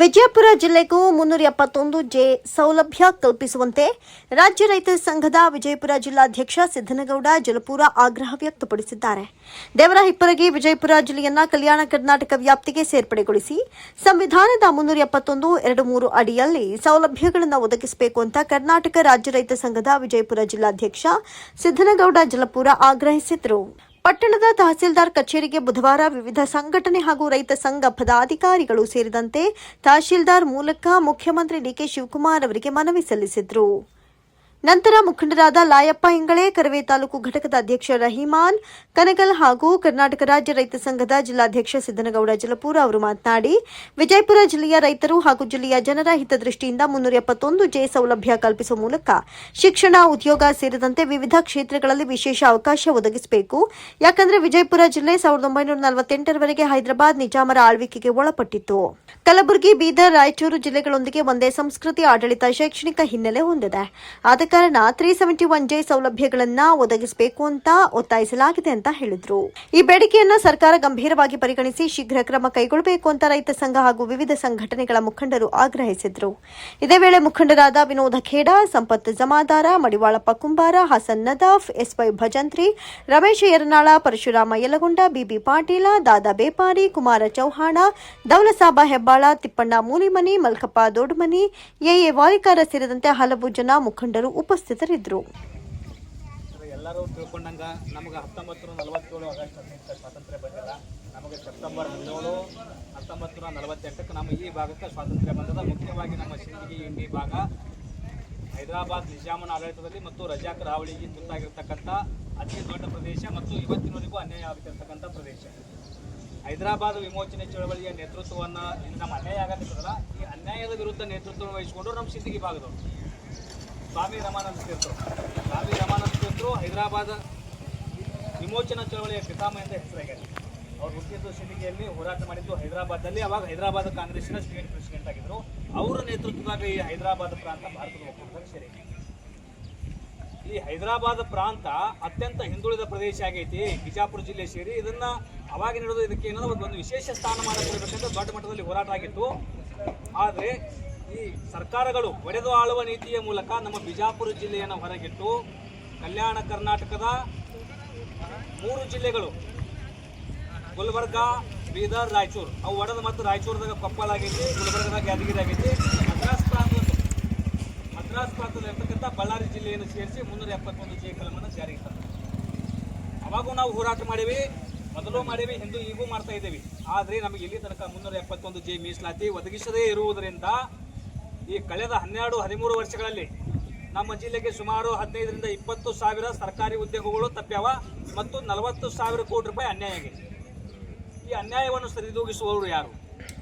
ವಿಜಯಪುರ ಜಿಲ್ಲೆಗೂ 371 ಸೌಲಭ್ಯ ಕಲ್ಪಿಸುವಂತೆ ರಾಜ್ಯ ರೈತ ಸಂಘದ ವಿಜಯಪುರ ಜಿಲ್ಲಾಧ್ಯಕ್ಷ ಸಿದ್ದನಗೌಡ ಜಲಪೂರ ಆಗ್ರಹ ವ್ಯಕ್ತಪಡಿಸಿದ್ದಾರೆ. ದೇವರಹಿಪ್ಪರಗಿ ವಿಜಯಪುರ ಜಿಲ್ಲೆಯನ್ನ ಕಲ್ಯಾಣ ಕರ್ನಾಟಕ ವ್ಯಾಪ್ತಿಗೆ ಸೇರ್ಪಡೆಗೊಳಿಸಿ ಸಂವಿಧಾನದ 371(2)(3) ಅಡಿಯಲ್ಲಿ ಸೌಲಭ್ಯಗಳನ್ನು ಒದಗಿಸಬೇಕು ಅಂತ ಕರ್ನಾಟಕ ರಾಜ್ಯ ರೈತ ಸಂಘದ ವಿಜಯಪುರ ಜಿಲ್ಲಾಧ್ಯಕ್ಷ ಸಿದ್ದನಗೌಡ ಜಲಪೂರ ಆಗ್ರಹಿಸಿದರು. ಪಟ್ಟಣದ ತಹಸೀಲ್ದಾರ್ ಕಚೇರಿಗೆ ಬುಧವಾರ ವಿವಿಧ ಸಂಘಟನೆ ಹಾಗೂ ರೈತ ಸಂಘ ಪದಾಧಿಕಾರಿಗಳು ಸೇರಿದಂತೆ ತಹಸೀಲ್ದಾರ್ ಮೂಲಕ ಮುಖ್ಯಮಂತ್ರಿ ಡಿಕೆ ಶಿವಕುಮಾರ್ ಅವರಿಗೆ ಮನವಿ ಸಲ್ಲಿಸಿದರು. ನಂತರ ಮುಖಂಡರಾದ ಲಾಯಪ್ಪ ಇಂಗಳೆ, ಕರವೇ ತಾಲೂಕು ಘಟಕದ ಅಧ್ಯಕ್ಷ ರಹಿಮಾನ್ ಕನಗಲ್ ಹಾಗೂ ಕರ್ನಾಟಕ ರಾಜ್ಯ ರೈತ ಸಂಘದ ಜಿಲ್ಲಾಧ್ಯಕ್ಷ ಸಿದ್ದನಗೌಡ ಜಲಪೂರ ಅವರು ಮಾತನಾಡಿ, ವಿಜಯಪುರ ಜಿಲ್ಲೆಯ ರೈತರು ಹಾಗೂ ಜಿಲ್ಲೆಯ ಜನರ ಹಿತದೃಷ್ಟಿಯಿಂದ 371 ಸೌಲಭ್ಯ ಕಲ್ಪಿಸುವ ಮೂಲಕ ಶಿಕ್ಷಣ, ಉದ್ಯೋಗ ಸೇರಿದಂತೆ ವಿವಿಧ ಕ್ಷೇತ್ರಗಳಲ್ಲಿ ವಿಶೇಷ ಅವಕಾಶ ಒದಗಿಸಬೇಕು. ಯಾಕಂದರೆ ವಿಜಯಪುರ ಜಿಲ್ಲೆ 1948ರವರೆಗೆ ಹೈದರಾಬಾದ್ ನಿಜಾಮರ ಆಳ್ವಿಕೆಗೆ ಒಳಪಟ್ಟಿತ್ತು. ಕಲಬುರಗಿ, ಬೀದರ್, ರಾಯಚೂರು ಜಿಲ್ಲೆಗಳೊಂದಿಗೆ ಒಂದೇ ಸಂಸ್ಕೃತಿ, ಆಡಳಿತ, ಶೈಕ್ಷಣಿಕ ಹಿನ್ನೆಲೆ ಹೊಂದಿದೆ. ಆದ ಕಾರಣ 371 ಸೌಲಭ್ಯಗಳನ್ನು ಒದಗಿಸಬೇಕು ಅಂತ ಒತ್ತಾಯಿಸಲಾಗಿದೆ ಅಂತ ಹೇಳಿದರು. ಈ ಬೇಡಿಕೆಯನ್ನು ಸರ್ಕಾರ ಗಂಭೀರವಾಗಿ ಪರಿಗಣಿಸಿ ಶೀಘ್ರ ಕ್ರಮ ಕೈಗೊಳ್ಳಬೇಕು ಅಂತ ರೈತ ಸಂಘ ಹಾಗೂ ವಿವಿಧ ಸಂಘಟನೆಗಳ ಮುಖಂಡರು ಆಗ್ರಹಿಸಿದರು. ಇದೇ ವೇಳೆ ಮುಖಂಡರಾದ ವಿನೋದ ಖೇಡಾ, ಸಂಪತ್ ಜಮಾದಾರ, ಮಡಿವಾಳಪ್ಪ ಕುಂಬಾರ, ಹಸನ್ ನದಾಫ್, ಎಸ್ವೈ ಭಜಂತ್ರಿ, ರಮೇಶ ಯರನಾಳ, ಪರಶುರಾಮ ಯಲಗೊಂಡ, ಬಿಬಿ ಪಾಟೀಲ, ದಾದಾ ಬೇಪಾರಿ, ಕುಮಾರ ಚೌಹಾಣ, ದೌಲಸಾಬ ಹೆಬ್ಬಾಳ, ತಿಪ್ಪಣ್ಣ ಮೂಲಿಮನಿ, ಮಲ್ಕಪ್ಪ ದೊಡ್ಡಮನಿ, ಎಎ ವಾಲಿಕಾರ ಸೇರಿದಂತೆ ಹಲವು ಜನ ಮುಖಂಡರು ಉಪಸ್ಥಿತರಿದ್ದರು. ಎಲ್ಲರೂ ತಿಳ್ಕೊಂಡಂಗ ನಮಗೆ 1947 ಆಗಸ್ಟ್ 15 ಸ್ವಾತಂತ್ರ್ಯ ಬಂದಿಲ್ಲ. ನಮಗೆ ಸೆಪ್ಟೆಂಬರ್ 17 1948 ನಮ್ಮ ಈ ಭಾಗಕ್ಕೆ ಸ್ವಾತಂತ್ರ್ಯ ಬಂದದ. ಮುಖ್ಯವಾಗಿ ನಮ್ಮ ಸಿಂದಗಿ ಇಂಡಿ ಭಾಗ ಹೈದರಾಬಾದ್ ನಿಜಾಮನ ಆಡಳಿತದಲ್ಲಿ ಮತ್ತು ರಜಾಕ್ ರಾವಳಿಗೆ ತುತ್ತಾಗಿರ್ತಕ್ಕಂಥ ಅತಿ ದೊಡ್ಡ ಪ್ರದೇಶ ಮತ್ತು ಇವತ್ತಿನವರೆಗೂ ಅನ್ಯಾಯ ಆಗುತ್ತಿರ್ತಕ್ಕಂಥ ಪ್ರದೇಶ. ಹೈದರಾಬಾದ್ ವಿಮೋಚನೆ ಚಳವಳಿಯ ನೇತೃತ್ವವನ್ನು ನಮ್ಮ ಅನ್ಯಾಯ ಆಗತ್ತಿದ್ದಲ್ಲ, ಈ ಅನ್ಯಾಯದ ವಿರುದ್ಧ ನೇತೃತ್ವವನ್ನು ವಹಿಸಿಕೊಂಡು ನಮ್ಮ ಸಿಂದಗಿ ಭಾಗದವರು ಸ್ವಾಮಿ ರಮಾನಂದ ತೀರ್ಥರು ಹೈದರಾಬಾದ್ ವಿಮೋಚನಾ ಚಳವಳಿಯ ಪಿತಾಮಹ ಅಂತ ಹೆಸರಾಗಿದೆ. ಅವ್ರು ಹುಟ್ಟಿದ್ದು ಸಿಂದಗಿಯಲ್ಲಿ, ಹೋರಾಟ ಮಾಡಿದ್ದು ಹೈದರಾಬಾದ್ನಲ್ಲಿ. ಅವಾಗ ಹೈದರಾಬಾದ್ ಕಾಂಗ್ರೆಸ್ಸಿನ ಸ್ಟೇಟ್ ಪ್ರೆಸಿಡೆಂಟ್ ಆಗಿದ್ದರು. ಅವರ ನೇತೃತ್ವದಾಗ ಈ ಹೈದರಾಬಾದ್ ಪ್ರಾಂತ ಭಾರತದ ಒಕ್ಕೂಟದಲ್ಲಿ ಸೇರಿದೆ. ಈ ಹೈದರಾಬಾದ್ ಪ್ರಾಂತ ಅತ್ಯಂತ ಹಿಂದುಳಿದ ಪ್ರದೇಶ ಆಗೈತಿ. ಬಿಜಾಪುರ ಜಿಲ್ಲೆ ಸೇರಿ ಇದನ್ನ ಅವಾಗ ನಡೆದು ಇದಕ್ಕೆ ಏನಾದ್ರು ಒಂದು ವಿಶೇಷ ಸ್ಥಾನಮಾನ ಕೊಡಬೇಕಂತ ದೊಡ್ಡ ಮಟ್ಟದಲ್ಲಿ ಹೋರಾಟ ಆಗಿತ್ತು. ಆದರೆ ಈ ಸರ್ಕಾರಗಳು ಒಡೆದು ಆಳುವ ನೀತಿಯ ಮೂಲಕ ನಮ್ಮ ಬಿಜಾಪುರ ಜಿಲ್ಲೆಯನ್ನು ಹೊರಗಿಟ್ಟು ಕಲ್ಯಾಣ ಕರ್ನಾಟಕದ 3 ಜಿಲ್ಲೆಗಳು ಗುಲ್ಬರ್ಗ, ಬೀದರ್, ರಾಯಚೂರು ಅವು ಒಡೆದು ಮತ್ತು ರಾಯಚೂರದಾಗ ಕೊಪ್ಪಳ ಆಗೈತಿ, ಗುಲ್ಬರ್ಗದಾಗ ಯಾದಗಿರಿ ಆಗೈತಿ. ಮದ್ರಾಸ್ ಪ್ರಾಂತದಲ್ಲಿ ಇರ್ತಕ್ಕಂಥ ಬಳ್ಳಾರಿ ಜಿಲ್ಲೆಯನ್ನು ಸೇರಿಸಿ 371 ಕಲಮನ್ನು ಜಾರಿಗೆ ತಂದರು. ಅವಾಗೂ ನಾವು ಹೋರಾಟ ಮಾಡೀವಿ, ಮೊದಲು ಮಾಡೀವಿ, ಹಿಂದೂ ಈಗೂ ಮಾಡ್ತಾ ಇದ್ದೀವಿ. ಆದರೆ ನಮಗೆ ಇಲ್ಲಿ ತನಕ 371 ಮೀಸಲಾತಿ ಒದಗಿಸದೇ ಇರುವುದರಿಂದ ಈ ಕಳೆದ 12-13 ವರ್ಷಗಳಲ್ಲಿ ನಮ್ಮ ಜಿಲ್ಲೆಗೆ ಸುಮಾರು 15ರಿಂದ 20 ಸಾವಿರ ಸರ್ಕಾರಿ ಉದ್ಯೋಗಗಳು ತಪ್ಪ್ಯಾವ ಮತ್ತು 40,000 ಕೋಟಿ ರೂಪಾಯಿ ಅನ್ಯಾಯ ಆಗಿದೆ. ಈ ಅನ್ಯಾಯವನ್ನು ಸರಿದೂಗಿಸುವವರು ಯಾರು?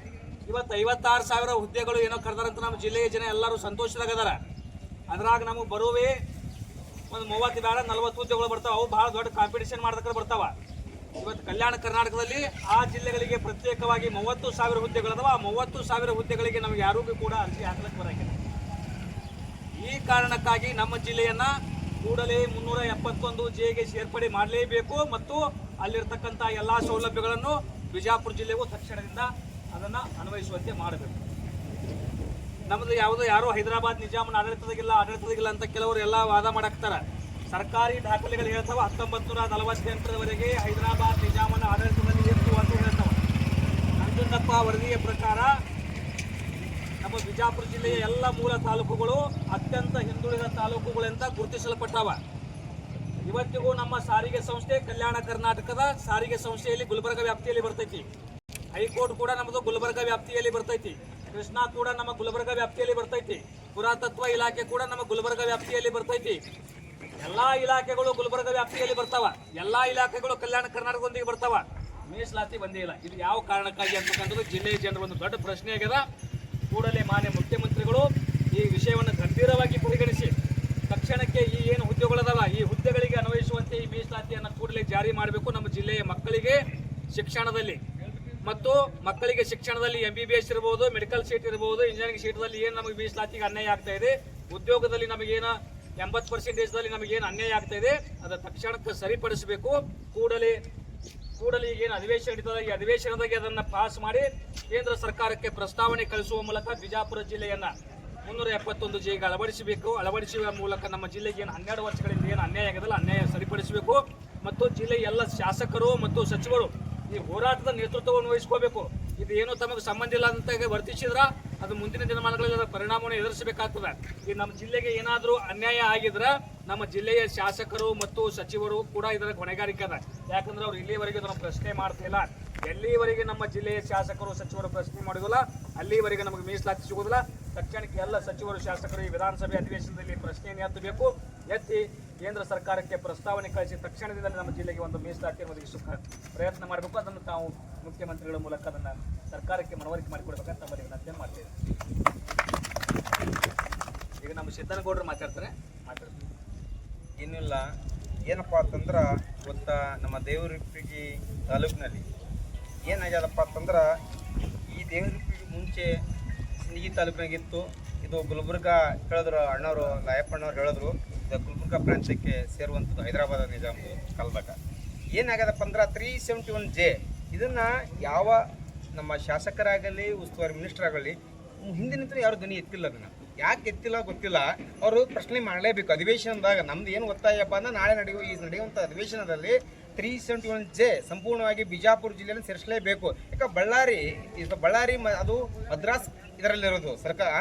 ಇವತ್ತು 56,000 ಹುದ್ದೆಗಳು ಏನೋ ಕರೆದಾರಂತ ನಮ್ಮ ಜಿಲ್ಲೆಯ ಜನ ಎಲ್ಲರೂ ಸಂತೋಷದಾಗದಾರ. ಅದ್ರಾಗ ನಮಗೆ ಬರುವೇ ಒಂದು 30 ಬೇಡ 40 ಹುದ್ದೆಗಳು ಬರ್ತಾವೆ. ಅವು ಭಾಳ ದೊಡ್ಡ ಕಾಂಪಿಟೇಷನ್ ಮಾಡ್ದಕ್ಕೆ ಬರ್ತಾವ. ಇವತ್ತು ಕಲ್ಯಾಣ ಕರ್ನಾಟಕದಲ್ಲಿ ಆ ಜಿಲ್ಲೆಗಳಿಗೆ ಪ್ರತ್ಯೇಕವಾಗಿ 30,000 ಹುದ್ದೆಗಳದಾವ. ಆ 30,000 ಹುದ್ದೆಗಳಿಗೆ ನಮಗೆ ಯಾರಿಗೂ ಕೂಡ ಅರ್ಜಿ ಹಾಕಲಿಕ್ಕೆ ಬರಂಗಿಲ್ಲ. ಈ ಕಾರಣಕ್ಕಾಗಿ ನಮ್ಮ ಜಿಲ್ಲೆಯನ್ನ ಕೂಡಲೇ 371 ಸೇರ್ಪಡೆ ಮಾಡಲೇಬೇಕು ಮತ್ತು ಅಲ್ಲಿರ್ತಕ್ಕಂಥ ಎಲ್ಲ ಸೌಲಭ್ಯಗಳನ್ನು ಬಿಜಾಪುರ ಜಿಲ್ಲೆಗೂ ತಕ್ಷಣದಿಂದ ಅದನ್ನು ಅನ್ವಯಿಸುವಂತೆ ಮಾಡಬೇಕು. ನಮ್ಮದು ಯಾರೋ ಹೈದರಾಬಾದ್ ನಿಜಾಮನ ಆಡಳಿತದಾಗಿಲ್ಲ ಅಂತ ಕೆಲವರು ಎಲ್ಲ ವಾದ ಮಾಡಾಕ್ತಾರೆ. ಸರ್ಕಾರಿ ದಾಖಲೆಗಳು ಹೇಳ್ತಾವೆ 1948ರವರೆಗೆ ಹೈದರಾಬಾದ್ ನಿಜಾಮನ ಆಡಳಿತದಲ್ಲಿ ಇತ್ತು ಅಂತ ಹೇಳ್ತಾವೆ. ನಂಜುಂಡಪ್ಪ ವರದಿಯ ಪ್ರಕಾರ ನಮ್ಮ ಬಿಜಾಪುರ ಜಿಲ್ಲೆಯ ಎಲ್ಲ ಮೂಲ ತಾಲೂಕುಗಳು ಅತ್ಯಂತ ಹಿಂದುಳಿದ ತಾಲೂಕುಗಳೆಂತ ಗುರುತಿಸಲ್ಪಟ್ಟವ. ಇವತ್ತಿಗೂ ನಮ್ಮ ಸಾರಿಗೆ ಸಂಸ್ಥೆ ಕಲ್ಯಾಣ ಕರ್ನಾಟಕದ ಸಾರಿಗೆ ಸಂಸ್ಥೆಯಲ್ಲಿ ಗುಲ್ಬರ್ಗ ವ್ಯಾಪ್ತಿಯಲ್ಲಿ ಬರ್ತೈತಿ. ಹೈಕೋರ್ಟ್ ಕೂಡ ನಮ್ಮದು ಗುಲ್ಬರ್ಗ ವ್ಯಾಪ್ತಿಯಲ್ಲಿ ಬರ್ತೈತಿ. ಕೃಷ್ಣಾ ಕೂಡ ನಮ್ಮ ಗುಲ್ಬರ್ಗ ವ್ಯಾಪ್ತಿಯಲ್ಲಿ ಬರ್ತೈತಿ. ಪುರಾತತ್ವ ಇಲಾಖೆ ಕೂಡ ನಮ್ಮ ಗುಲ್ಬರ್ಗ ವ್ಯಾಪ್ತಿಯಲ್ಲಿ ಬರ್ತೈತಿ. ಎಲ್ಲಾ ಇಲಾಖೆಗಳು ಗುಲ್ಬರ್ಗ ವ್ಯಾಪ್ತಿಯಲ್ಲಿ ಬರ್ತಾವ. ಎಲ್ಲಾ ಇಲಾಖೆಗಳು ಕಲ್ಯಾಣ ಕರ್ನಾಟಕದೊಂದಿಗೆ ಬರ್ತಾವ. ಮೀಸಲಾತಿ ಬಂದೇ ಇಲ್ಲ. ಇದು ಯಾವ ಕಾರಣಕ್ಕಾಗಿ ಅಂತಕ್ಕಂಥದ್ದು ಜಿಲ್ಲೆಯ ಜನರ ಒಂದು ದೊಡ್ಡ ಪ್ರಶ್ನೆ ಆಗ್ಯದ. ಕೂಡಲೇ ಮಾನ್ಯ ಮುಖ್ಯಮಂತ್ರಿಗಳು ಈ ವಿಷಯವನ್ನು ಗಂಭೀರವಾಗಿ ಪರಿಗಣಿಸಿ ತಕ್ಷಣಕ್ಕೆ ಈ ಏನು ಹುದ್ದೆಗಳದಾವ ಈ ಹುದ್ದೆಗಳಿಗೆ ಅನ್ವಯಿಸುವಂತೆ ಈ ಮೀಸಲಾತಿಯನ್ನು ಕೂಡಲೇ ಜಾರಿ ಮಾಡಬೇಕು. ನಮ್ಮ ಜಿಲ್ಲೆಯ ಮಕ್ಕಳಿಗೆ ಶಿಕ್ಷಣದಲ್ಲಿ ಮತ್ತು MBBS ಇರಬಹುದು, ಮೆಡಿಕಲ್ ಸೀಟ್ ಇರಬಹುದು, ಇಂಜಿನಿಯರಿಂಗ್ ಸೀಟ್ದಲ್ಲಿ ಏನು ನಮಗೆ ಮೀಸಲಾತಿಗೆ ಅನ್ಯಾಯ ಆಗ್ತಾ ಇದೆ, ಉದ್ಯೋಗದಲ್ಲಿ ನಮಗೇನು 80% ನಮಗೇನು ಅನ್ಯಾಯ ಆಗ್ತಾ ಇದೆ, ಅದರ ತಕ್ಷಣಕ್ಕೆ ಸರಿಪಡಿಸಬೇಕು. ಕೂಡಲೇ ಕೂಡಲೇ ಈಗೇನು ಅಧಿವೇಶನ ನಡೀತದೆ ಈ ಅಧಿವೇಶನದಾಗೆ ಅದನ್ನು ಪಾಸ್ ಮಾಡಿ ಕೇಂದ್ರ ಸರ್ಕಾರಕ್ಕೆ ಪ್ರಸ್ತಾವನೆ ಕಳಿಸುವ ಮೂಲಕ ಬಿಜಾಪುರ ಜಿಲ್ಲೆಯನ್ನ 371 ಜೆಗೆ ಅಳವಡಿಸುವ ಮೂಲಕ ನಮ್ಮ ಜಿಲ್ಲೆಗೆ ಏನು 12 ವರ್ಷಗಳಿಂದ ಏನು ಅನ್ಯಾಯ ಆಗೋದಲ್ಲ ಅನ್ಯಾಯ ಸರಿಪಡಿಸಬೇಕು ಮತ್ತು ಜಿಲ್ಲೆಯ ಎಲ್ಲ ಶಾಸಕರು ಮತ್ತು ಸಚಿವರು ಈ ಹೋರಾಟದ ನೇತೃತ್ವವನ್ನು ವಹಿಸ್ಕೋಬೇಕು. ಇದು ಏನೋ ತಮಗೆ ಸಂಬಂಧ ಇಲ್ಲ ಅಂತ ವರ್ತಿಸಿದ್ರ ಅದು ಮುಂದಿನ ದಿನಮಾನಗಳಲ್ಲಿ ಅದರ ಪರಿಣಾಮವನ್ನು ಎದುರಿಸಬೇಕಾಗ್ತದೆ. ಈ ನಮ್ಮ ಜಿಲ್ಲೆಗೆ ಏನಾದರೂ ಅನ್ಯಾಯ ಆಗಿದ್ರೆ ನಮ್ಮ ಜಿಲ್ಲೆಯ ಶಾಸಕರು ಮತ್ತು ಸಚಿವರು ಕೂಡ ಇದರ ಹೊಣೆಗಾರಿಕೆ ಅದ. ಯಾಕಂದ್ರೆ ಅವ್ರು ಇಲ್ಲಿವರೆಗೆ ಅದನ್ನು ಪ್ರಶ್ನೆ ಮಾಡ್ತಿಲ್ಲ. ಎಲ್ಲಿವರೆಗೆ ನಮ್ಮ ಜಿಲ್ಲೆಯ ಶಾಸಕರು ಸಚಿವರು ಪ್ರಶ್ನೆ ಮಾಡೋದಿಲ್ಲ ಅಲ್ಲಿವರೆಗೆ ನಮಗೆ ಮೀಸಲಾತಿ ಸಿಗೋದಿಲ್ಲ. ತಕ್ಷಣಕ್ಕೆ ಎಲ್ಲ ಸಚಿವರು ಶಾಸಕರು ಈ ವಿಧಾನಸಭೆ ಅಧಿವೇಶನದಲ್ಲಿ ಪ್ರಶ್ನೆಯನ್ನು ಎತ್ತಬೇಕು. ಎತ್ತಿ ಕೇಂದ್ರ ಸರ್ಕಾರಕ್ಕೆ ಪ್ರಸ್ತಾವನೆ ಕಳಿಸಿ ತಕ್ಷಣದಿಂದಲೇ ನಮ್ಮ ಜಿಲ್ಲೆಗೆ ಒಂದು ಮೀಸಲಾತಿಯನ್ನು ಒದಗಿಸುವ ಪ್ರಯತ್ನ ಮಾಡಬೇಕು. ಅದನ್ನು ತಾವು ಮುಖ್ಯಮಂತ್ರಿಗಳ ಮೂಲಕ ಅದನ್ನು ಸರ್ಕಾರಕ್ಕೆ ಮನವರಿಕೆ ಮಾಡಿಕೊಡ್ಬೇಕಂತ ತಮ್ಮಲ್ಲಿ ವಿನಂತಿಯನ್ನು ಮಾಡ್ತೇವೆ. ಈಗ ನಮ್ಮ ಸಿದ್ದನಗೌಡರು ಮಾತಾಡ್ತಾರೆ. ಏನಿಲ್ಲ, ಏನಪ್ಪ ಅಂತಂದ್ರೆ ಇವತ್ತು ನಮ್ಮ ದೇವರಿಪ್ಪಿ ತಾಲೂಕಿನಲ್ಲಿ ಏನಾಗ್ಯದಪ್ಪ ಅಂತಂದ್ರೆ ಈ ದೇವರಿಪ್ಪಿಗೆ ಮುಂಚೆ ಸಿಂದಗಿ ತಾಲೂಕಿನಾಗಿತ್ತು. ಇದು ಗುಲ್ಬರ್ಗ ಹೇಳಿದ್ರು ಅಣ್ಣವರು ಲಾಯಪ್ಪಣ್ಣವ್ರು ಹೇಳಿದ್ರು ಇದು ಗುಲ್ಬರ್ಗ ಪ್ರಾಂತ್ಯಕ್ಕೆ ಸೇರುವಂಥದ್ದು ಹೈದರಾಬಾದ್ ನಿಜಾಮ್ ಕಾಲದಾಗ. ಏನಾಗ್ಯದಪ್ಪ ಅಂದ್ರೆ 371J ಇದನ್ನು ಯಾವ ನಮ್ಮ ಶಾಸಕರಾಗಲಿ ಉಸ್ತುವಾರಿ ಮಿನಿಸ್ಟರ್ ಆಗಲಿ ಹಿಂದಿನಿಂದ ಯಾರು ಧ್ವನಿ ಎತ್ತಿಲ್ಲ. ಅದನ್ನು ಯಾಕೆ ಎತ್ತಿಲ್ಲ ಗೊತ್ತಿಲ್ಲ. ಅವರು ಪ್ರಶ್ನೆ ಮಾಡಲೇಬೇಕು ಅಧಿವೇಶನದಾಗ. ನಮ್ದು ಏನು ಒತ್ತಾಯಪ್ಪ ಅಂದ್ರೆ ನಾಳೆ ನಡೆಯುವಂಥ ಅಧಿವೇಶನದಲ್ಲಿ 371J ಸಂಪೂರ್ಣವಾಗಿ ಬಿಜಾಪುರ ಜಿಲ್ಲೆಯನ್ನು ಸೇರಿಸಲೇಬೇಕು. ಯಾಕೆ ಬಳ್ಳಾರಿ ಅದು ಮದ್ರಾಸ್ ಇದರಲ್ಲಿರೋದು ಸರ್ಕಾರ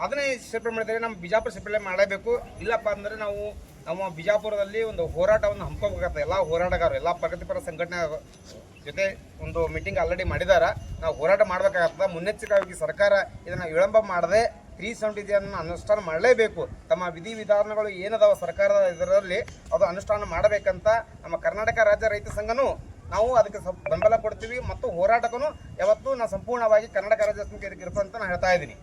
ಅದನ್ನೇ ಸೇರ್ಪಡೆ ಮಾಡಿದರೆ ನಮ್ಮ ಬಿಜಾಪುರ ಸೇರ್ಪಡೆ ಮಾಡಲೇಬೇಕು. ಇಲ್ಲಪ್ಪ ಅಂದರೆ ನಾವು ನಮ್ಮ ಬಿಜಾಪುರದಲ್ಲಿ ಒಂದು ಹೋರಾಟವನ್ನು ಹಮ್ಮಿಕೋಬೇಕಾಗ್ತದೆ. ಎಲ್ಲ ಹೋರಾಟಗಾರರು ಎಲ್ಲ ಪ್ರಗತಿಪರ ಸಂಘಟನೆ ಜೊತೆ ಒಂದು ಮೀಟಿಂಗ್ ಆಲ್ರೆಡಿ ಮಾಡಿದ್ದಾರೆ. ನಾವು ಹೋರಾಟ ಮಾಡಬೇಕಾಗ್ತದೆ. ಮುನ್ನೆಚ್ಚರಿಕೆಯಾಗಿ ಸರ್ಕಾರ ಇದನ್ನು ವಿಳಂಬ ಮಾಡದೆ 370J ಅನುಷ್ಠಾನ ಮಾಡಲೇಬೇಕು. ತಮ್ಮ ವಿಧಿವಿಧಾನಗಳು ಏನದಾವ ಸರ್ಕಾರದ ಇದರಲ್ಲಿ ಅದು ಅನುಷ್ಠಾನ ಮಾಡಬೇಕಂತ ನಮ್ಮ ಕರ್ನಾಟಕ ರಾಜ್ಯ ರೈತ ಸಂಘನೂ ನಾವು ಅದಕ್ಕೆ ಬೆಂಬಲ ಕೊಡ್ತೀವಿ ಮತ್ತು ಹೋರಾಟಕ್ಕೂ ಯಾವತ್ತೂ ನಾವು ಸಂಪೂರ್ಣವಾಗಿ ಕರ್ನಾಟಕ ರಾಜ್ಯ ಇದಕ್ಕೆ ಇರ್ತಂತ ನಾನು ಹೇಳ್ತಾ ಇದ್ದೀನಿ.